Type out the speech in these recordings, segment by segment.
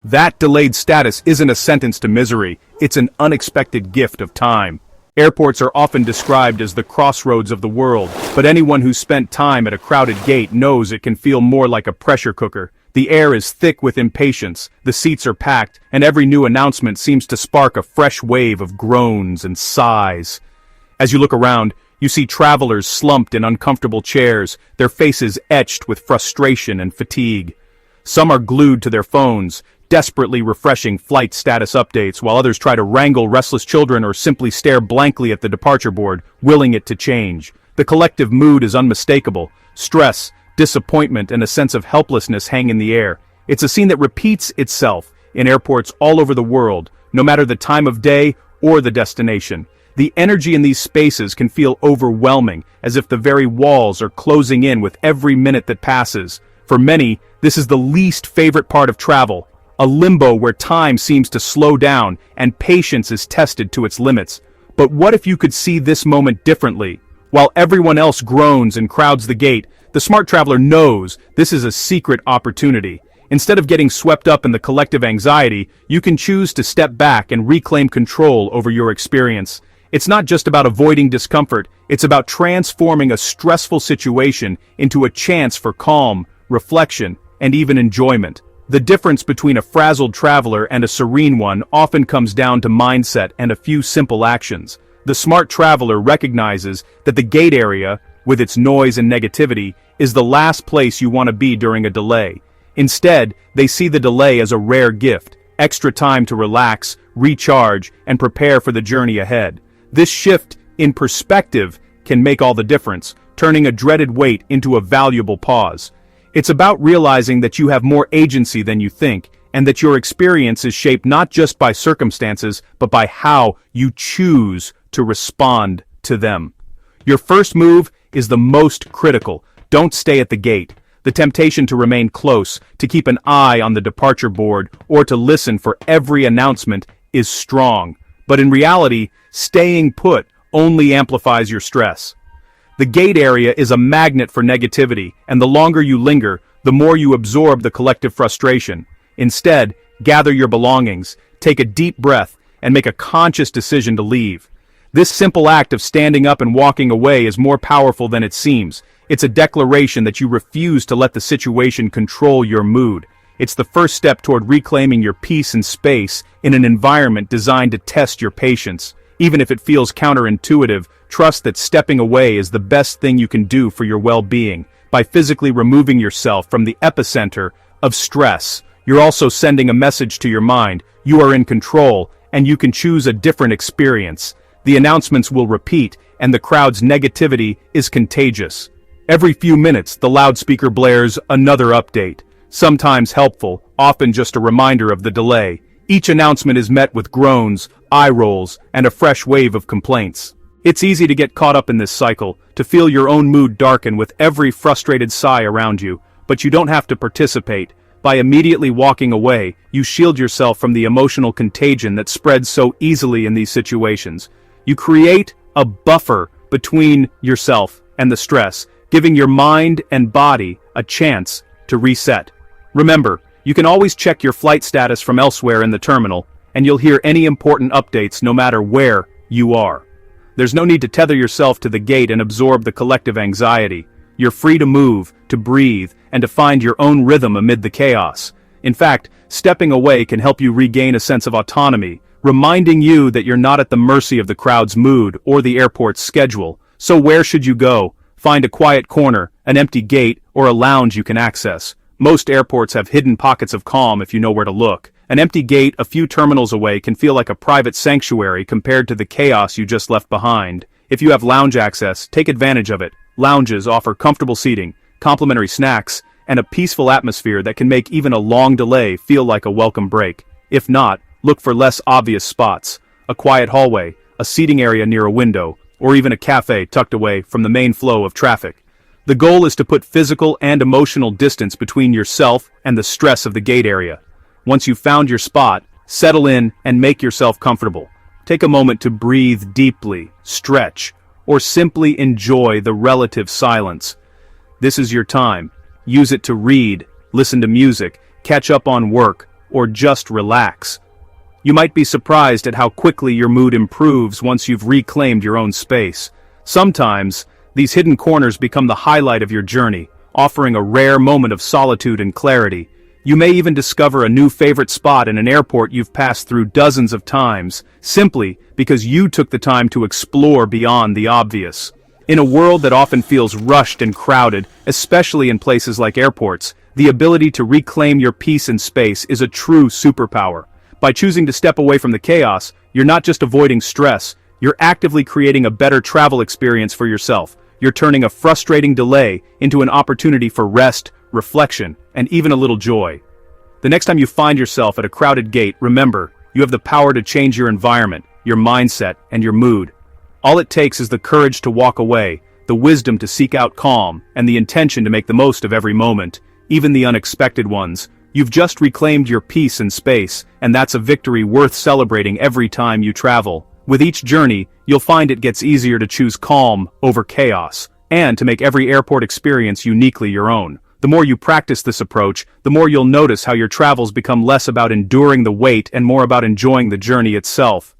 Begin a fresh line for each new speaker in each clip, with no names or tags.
That delayed status isn't a sentence to misery, it's an unexpected gift of time. Airports are often described as the crossroads of the world, but anyone who's spent time at a crowded gate knows it can feel more like a pressure cooker. The air is thick with impatience, the seats are packed, and every new announcement seems to spark a fresh wave of groans and sighs. As you look around, you see travelers slumped in uncomfortable chairs, their faces etched with frustration and fatigue. Some are glued to their phones, desperately refreshing flight status updates, while others try to wrangle restless children or simply stare blankly at the departure board, willing it to change. The collective mood is unmistakable. Stress, disappointment, and a sense of helplessness hang in the air. It's a scene that repeats itself in airports all over the world, no matter the time of day or the destination. The energy in these spaces can feel overwhelming, as if the very walls are closing in with every minute that passes. For many, this is the least favorite part of travel, a limbo where time seems to slow down and patience is tested to its limits. But what if you could see this moment differently? While everyone else groans and crowds the gate, the smart traveler knows this is a secret opportunity. Instead of getting swept up in the collective anxiety, you can choose to step back and reclaim control over your experience. It's not just about avoiding discomfort, it's about transforming a stressful situation into a chance for calm, reflection, and even enjoyment. The difference between a frazzled traveler and a serene one often comes down to mindset and a few simple actions. The smart traveler recognizes that the gate area, with its noise and negativity, is the last place you want to be during a delay. Instead, they see the delay as a rare gift, extra time to relax, recharge, and prepare for the journey ahead. This shift in perspective can make all the difference, turning a dreaded wait into a valuable pause. It's about realizing that you have more agency than you think, and that your experience is shaped not just by circumstances, but by how you choose to respond to them. Your first move is the most critical. Don't stay at the gate. The temptation to remain close, to keep an eye on the departure board, or to listen for every announcement is strong. But in reality, staying put only amplifies your stress. The gate area is a magnet for negativity, and the longer you linger, the more you absorb the collective frustration. Instead, gather your belongings, take a deep breath, and make a conscious decision to leave. This simple act of standing up and walking away is more powerful than it seems. It's a declaration that you refuse to let the situation control your mood. It's the first step toward reclaiming your peace and space in an environment designed to test your patience. Even if it feels counterintuitive, trust that stepping away is the best thing you can do for your well-being. By physically removing yourself from the epicenter of stress, you're also sending a message to your mind. You are in control, and you can choose a different experience. The announcements will repeat, and the crowd's negativity is contagious. Every few minutes, the loudspeaker blares another update, sometimes helpful, often just a reminder of the delay. Each announcement is met with groans, eye rolls, and a fresh wave of complaints. It's easy to get caught up in this cycle, to feel your own mood darken with every frustrated sigh around you, but you don't have to participate. By immediately walking away, you shield yourself from the emotional contagion that spreads so easily in these situations. You create a buffer between yourself and the stress, giving your mind and body a chance to reset. Remember, you can always check your flight status from elsewhere in the terminal, and you'll hear any important updates no matter where you are. There's no need to tether yourself to the gate and absorb the collective anxiety. You're free to move, to breathe, and to find your own rhythm amid the chaos. In fact, stepping away can help you regain a sense of autonomy, reminding you that you're not at the mercy of the crowd's mood or the airport's schedule. So where should you go? Find a quiet corner, an empty gate, or a lounge you can access. Most airports have hidden pockets of calm if you know where to look. An empty gate a few terminals away can feel like a private sanctuary compared to the chaos you just left behind. If you have lounge access, take advantage of it. Lounges offer comfortable seating, complimentary snacks, and a peaceful atmosphere that can make even a long delay feel like a welcome break. If not, look for less obvious spots. A quiet hallway, a seating area near a window, or even a cafe tucked away from the main flow of traffic. The goal is to put physical and emotional distance between yourself and the stress of the gate area. Once you've found your spot, settle in and make yourself comfortable. Take a moment to breathe deeply, stretch, or simply enjoy the relative silence. This is your time. Use it to read, listen to music, catch up on work, or just relax. You might be surprised at how quickly your mood improves once you've reclaimed your own space. Sometimes, these hidden corners become the highlight of your journey, offering a rare moment of solitude and clarity. You may even discover a new favorite spot in an airport you've passed through dozens of times, simply because you took the time to explore beyond the obvious. In a world that often feels rushed and crowded, especially in places like airports, the ability to reclaim your peace and space is a true superpower. By choosing to step away from the chaos, you're not just avoiding stress, you're actively creating a better travel experience for yourself. You're turning a frustrating delay into an opportunity for rest, reflection, and even a little joy. The next time you find yourself at a crowded gate, remember, you have the power to change your environment, your mindset, and your mood. All it takes is the courage to walk away, the wisdom to seek out calm, and the intention to make the most of every moment, even the unexpected ones. You've just reclaimed your peace and space, and that's a victory worth celebrating every time you travel. With each journey, you'll find it gets easier to choose calm over chaos, and to make every airport experience uniquely your own. The more you practice this approach, the more you'll notice how your travels become less about enduring the wait and more about enjoying the journey itself.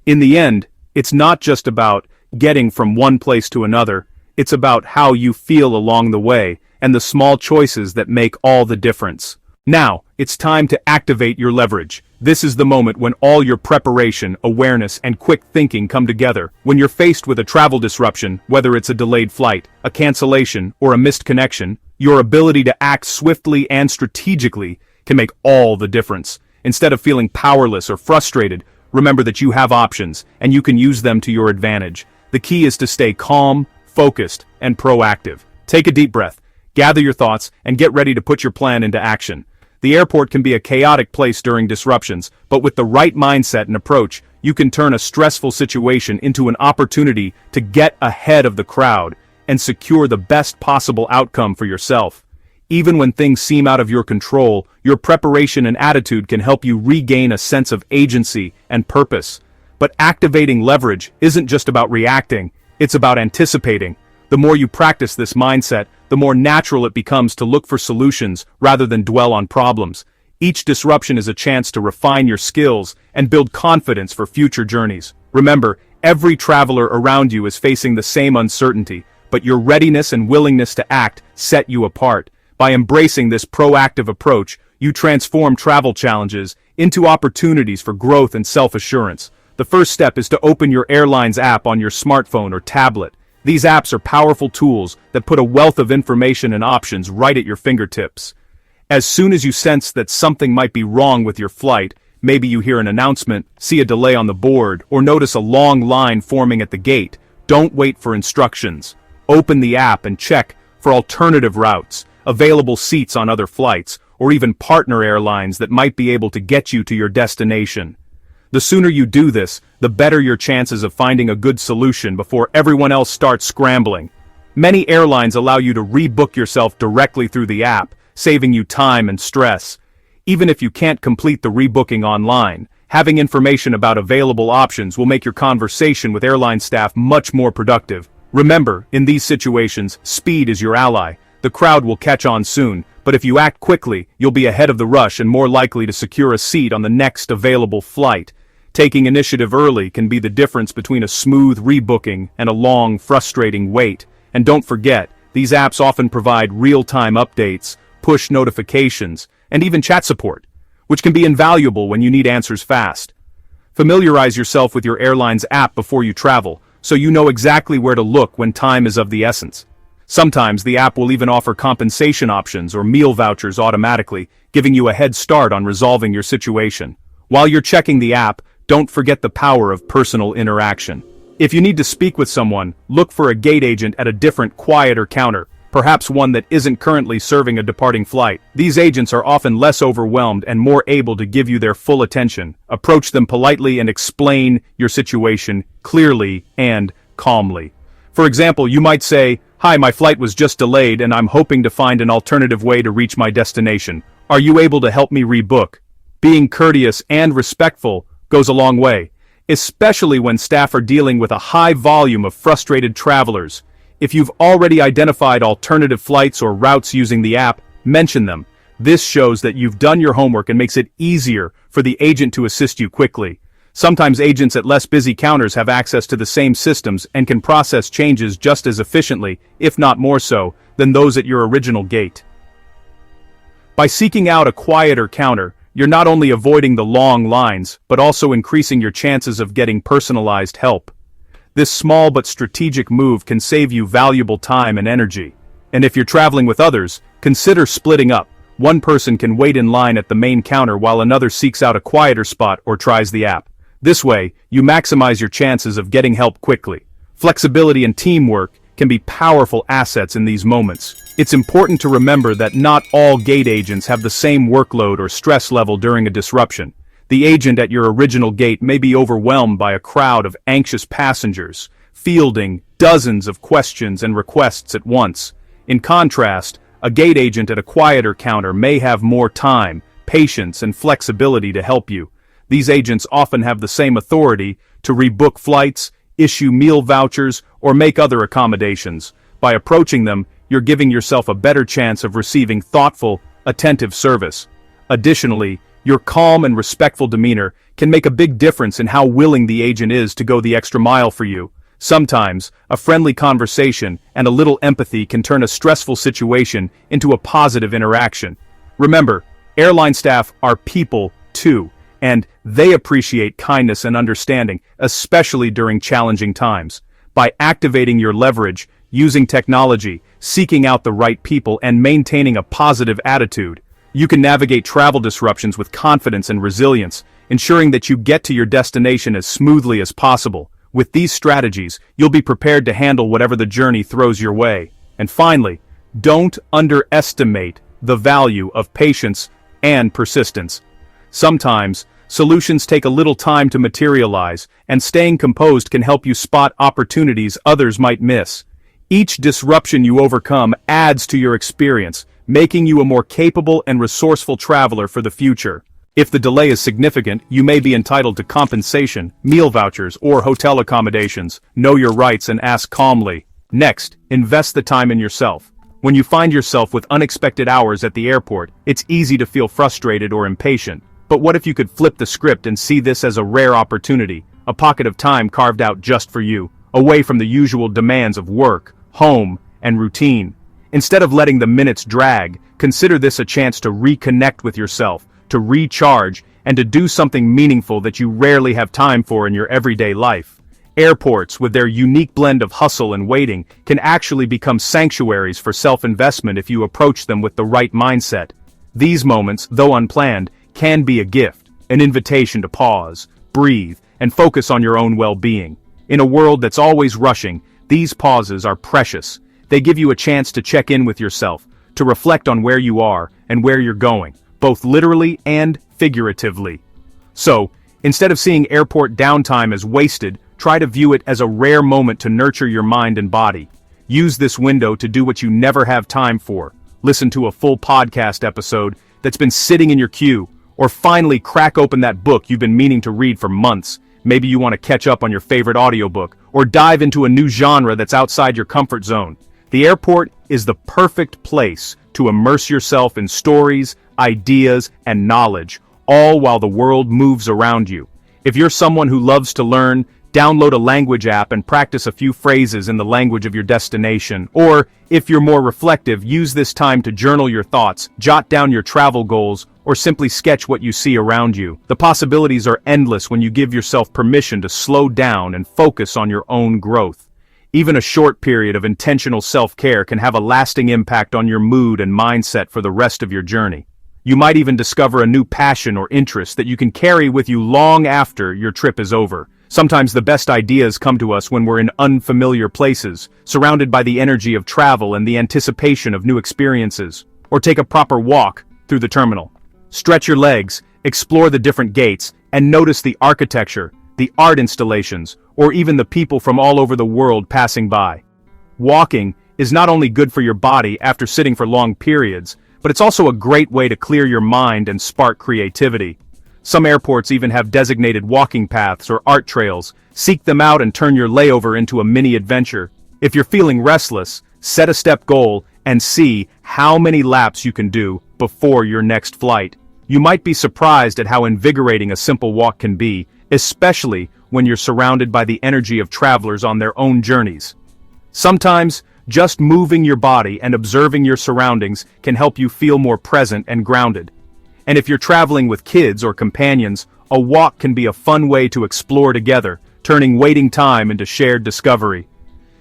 In the end, it's not just about getting from one place to another, it's about how you feel along the way, and the small choices that make all the difference. Now, it's time to activate your leverage. This is the moment when all your preparation, awareness, and quick thinking come together. When you're faced with a travel disruption, whether it's a delayed flight, a cancellation, or a missed connection, your ability to act swiftly and strategically can make all the difference. Instead of feeling powerless or frustrated, remember that you have options, and you can use them to your advantage. The key is to stay calm, focused, and proactive. Take a deep breath, gather your thoughts, and get ready to put your plan into action. The airport can be a chaotic place during disruptions, but with the right mindset and approach, you can turn a stressful situation into an opportunity to get ahead of the crowd and secure the best possible outcome for yourself. Even when things seem out of your control, your preparation and attitude can help you regain a sense of agency and purpose. But activating leverage isn't just about reacting, it's about anticipating. The more you practice this mindset, the more natural it becomes to look for solutions rather than dwell on problems. Each disruption is a chance to refine your skills and build confidence for future journeys. Remember, every traveler around you is facing the same uncertainty, but your readiness and willingness to act set you apart. By embracing this proactive approach, you transform travel challenges into opportunities for growth and self-assurance. The first step is to open your airline's app on your smartphone or tablet. These apps are powerful tools that put a wealth of information and options right at your fingertips. As soon as you sense that something might be wrong with your flight, maybe you hear an announcement, see a delay on the board, or notice a long line forming at the gate, don't wait for instructions. Open the app and check for alternative routes, available seats on other flights, or even partner airlines that might be able to get you to your destination. The sooner you do this, the better your chances of finding a good solution before everyone else starts scrambling. Many airlines allow you to rebook yourself directly through the app, saving you time and stress. Even if you can't complete the rebooking online, having information about available options will make your conversation with airline staff much more productive. Remember, in these situations, speed is your ally. The crowd will catch on soon, but if you act quickly, you'll be ahead of the rush and more likely to secure a seat on the next available flight. Taking initiative early can be the difference between a smooth rebooking and a long, frustrating wait. And don't forget, these apps often provide real-time updates, push notifications, and even chat support, which can be invaluable when you need answers fast. Familiarize yourself with your airline's app before you travel, so you know exactly where to look when time is of the essence. Sometimes the app will even offer compensation options or meal vouchers automatically, giving you a head start on resolving your situation. While you're checking the app, don't forget the power of personal interaction. If you need to speak with someone, look for a gate agent at a different, quieter counter, perhaps one that isn't currently serving a departing flight. These agents are often less overwhelmed and more able to give you their full attention. Approach them politely and explain your situation clearly and calmly. For example, you might say, "Hi, my flight was just delayed and I'm hoping to find an alternative way to reach my destination. Are you able to help me rebook?" Being courteous and respectful goes a long way, especially when staff are dealing with a high volume of frustrated travelers. If you've already identified alternative flights or routes using the app, mention them. This shows that you've done your homework and makes it easier for the agent to assist you quickly. Sometimes agents at less busy counters have access to the same systems and can process changes just as efficiently, if not more so, than those at your original gate. By seeking out a quieter counter, you're not only avoiding the long lines, but also increasing your chances of getting personalized help. This small but strategic move can save you valuable time and energy. And if you're traveling with others, consider splitting up. One person can wait in line at the main counter while another seeks out a quieter spot or tries the app. This way, you maximize your chances of getting help quickly. Flexibility and teamwork can be powerful assets in these moments. It's important to remember that not all gate agents have the same workload or stress level during a disruption. The agent at your original gate may be overwhelmed by a crowd of anxious passengers, fielding dozens of questions and requests at once. In contrast, a gate agent at a quieter counter may have more time, patience, and flexibility to help you. These agents often have the same authority to rebook flights, issue meal vouchers, or make other accommodations. By approaching them, you're giving yourself a better chance of receiving thoughtful, attentive service. Additionally, your calm and respectful demeanor can make a big difference in how willing the agent is to go the extra mile for you. Sometimes, a friendly conversation and a little empathy can turn a stressful situation into a positive interaction. Remember, airline staff are people, too, and they appreciate kindness and understanding, especially during challenging times. By activating your leverage, using technology, seeking out the right people, and maintaining a positive attitude, you can navigate travel disruptions with confidence and resilience, ensuring that you get to your destination as smoothly as possible. With these strategies, you'll be prepared to handle whatever the journey throws your way. And finally, don't underestimate the value of patience and persistence. Sometimes, solutions take a little time to materialize, and staying composed can help you spot opportunities others might miss. Each disruption you overcome adds to your experience, making you a more capable and resourceful traveler for the future. If the delay is significant, you may be entitled to compensation, meal vouchers, or hotel accommodations. Know your rights and ask calmly. Next, invest the time in yourself. When you find yourself with unexpected hours at the airport, it's easy to feel frustrated or impatient. But what if you could flip the script and see this as a rare opportunity, a pocket of time carved out just for you, away from the usual demands of work, home, and routine? Instead of letting the minutes drag, consider this a chance to reconnect with yourself, to recharge, and to do something meaningful that you rarely have time for in your everyday life. Airports, with their unique blend of hustle and waiting, can actually become sanctuaries for self-investment if you approach them with the right mindset. These moments, though unplanned, can be a gift, an invitation to pause, breathe, and focus on your own well-being. In a world that's always rushing, these pauses are precious. They give you a chance to check in with yourself, to reflect on where you are and where you're going, both literally and figuratively. So, instead of seeing airport downtime as wasted, try to view it as a rare moment to nurture your mind and body. Use this window to do what you never have time for. Listen to a full podcast episode that's been sitting in your queue, or finally crack open that book you've been meaning to read for months. Maybe you want to catch up on your favorite audiobook, or dive into a new genre that's outside your comfort zone. The airport is the perfect place to immerse yourself in stories, ideas, and knowledge, all while the world moves around you. If you're someone who loves to learn, download a language app and practice a few phrases in the language of your destination. Or, if you're more reflective, use this time to journal your thoughts, jot down your travel goals, or simply sketch what you see around you. The possibilities are endless when you give yourself permission to slow down and focus on your own growth. Even a short period of intentional self-care can have a lasting impact on your mood and mindset for the rest of your journey. You might even discover a new passion or interest that you can carry with you long after your trip is over. Sometimes the best ideas come to us when we're in unfamiliar places, surrounded by the energy of travel and the anticipation of new experiences. Or take a proper walk through the terminal. Stretch your legs, explore the different gates, and notice the architecture, the art installations, or even the people from all over the world passing by. Walking is not only good for your body after sitting for long periods, but it's also a great way to clear your mind and spark creativity. Some airports even have designated walking paths or art trails. Seek them out and turn your layover into a mini adventure. If you're feeling restless, set a step goal and see how many laps you can do before your next flight. You might be surprised at how invigorating a simple walk can be, especially when you're surrounded by the energy of travelers on their own journeys. Sometimes, just moving your body and observing your surroundings can help you feel more present and grounded. And if you're traveling with kids or companions, a walk can be a fun way to explore together, turning waiting time into shared discovery.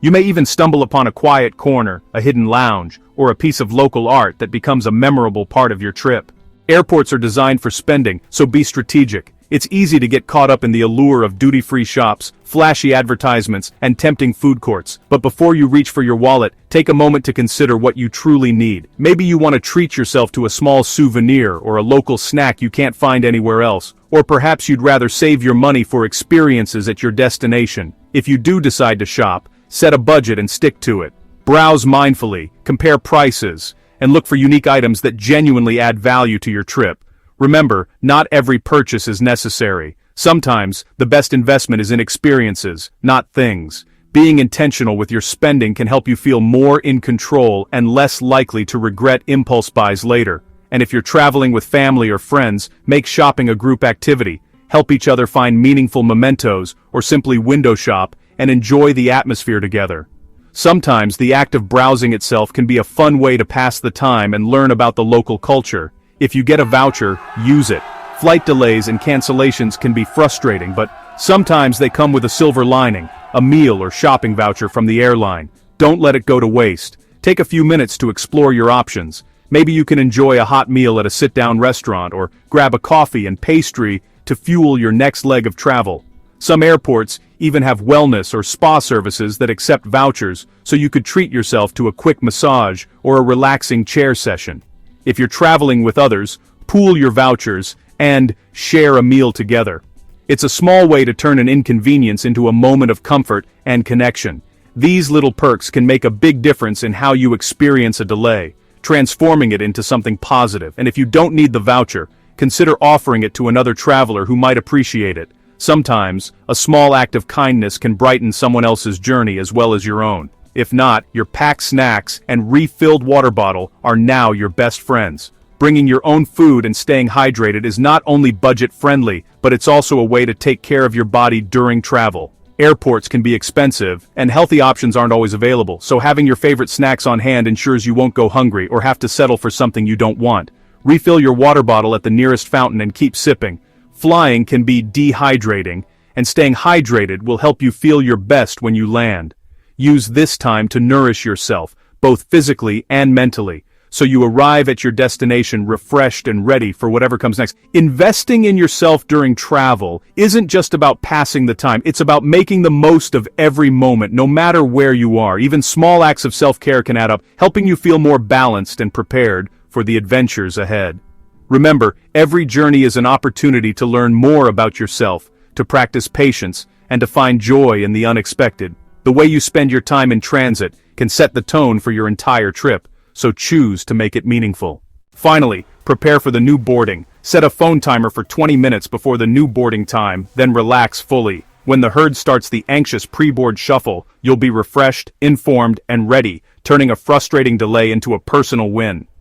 You may even stumble upon a quiet corner, a hidden lounge, or a piece of local art that becomes a memorable part of your trip. Airports are designed for spending, so be strategic. It's easy to get caught up in the allure of duty-free shops, flashy advertisements, and tempting food courts. But before you reach for your wallet, take a moment to consider what you truly need. Maybe you want to treat yourself to a small souvenir or a local snack you can't find anywhere else. Or perhaps you'd rather save your money for experiences at your destination. If you do decide to shop, set a budget and stick to it. Browse mindfully, compare prices, and look for unique items that genuinely add value to your trip. Remember, not every purchase is necessary. Sometimes, the best investment is in experiences, not things. Being intentional with your spending can help you feel more in control and less likely to regret impulse buys later. And if you're traveling with family or friends, make shopping a group activity. Help each other find meaningful mementos, or simply window shop, and enjoy the atmosphere together. Sometimes the act of browsing itself can be a fun way to pass the time and learn about the local culture. If you get a voucher, use it. Flight delays and cancellations can be frustrating, but sometimes they come with a silver lining, a meal or shopping voucher from the airline. Don't let it go to waste. Take a few minutes to explore your options. Maybe you can enjoy a hot meal at a sit-down restaurant or grab a coffee and pastry to fuel your next leg of travel. Some airports even have wellness or spa services that accept vouchers, so you could treat yourself to a quick massage or a relaxing chair session. If you're traveling with others, pool your vouchers and share a meal together. It's a small way to turn an inconvenience into a moment of comfort and connection. These little perks can make a big difference in how you experience a delay, transforming it into something positive. And if you don't need the voucher, consider offering it to another traveler who might appreciate it. Sometimes, a small act of kindness can brighten someone else's journey as well as your own. If not, your packed snacks and refilled water bottle are now your best friends. Bringing your own food and staying hydrated is not only budget-friendly, but it's also a way to take care of your body during travel. Airports can be expensive, and healthy options aren't always available, so having your favorite snacks on hand ensures you won't go hungry or have to settle for something you don't want. Refill your water bottle at the nearest fountain and keep sipping. Flying can be dehydrating, and staying hydrated will help you feel your best when you land. Use this time to nourish yourself, both physically and mentally, so you arrive at your destination refreshed and ready for whatever comes next. Investing in yourself during travel isn't just about passing the time, it's about making the most of every moment, no matter where you are. Even small acts of self-care can add up, helping you feel more balanced and prepared for the adventures ahead. Remember, every journey is an opportunity to learn more about yourself, to practice patience, and to find joy in the unexpected. The way you spend your time in transit can set the tone for your entire trip, so choose to make it meaningful. Finally, prepare for the new boarding. Set a phone timer for 20 minutes before the new boarding time, then relax fully. When the herd starts the anxious pre-board shuffle, you'll be refreshed, informed, and ready, turning a frustrating delay into a personal win.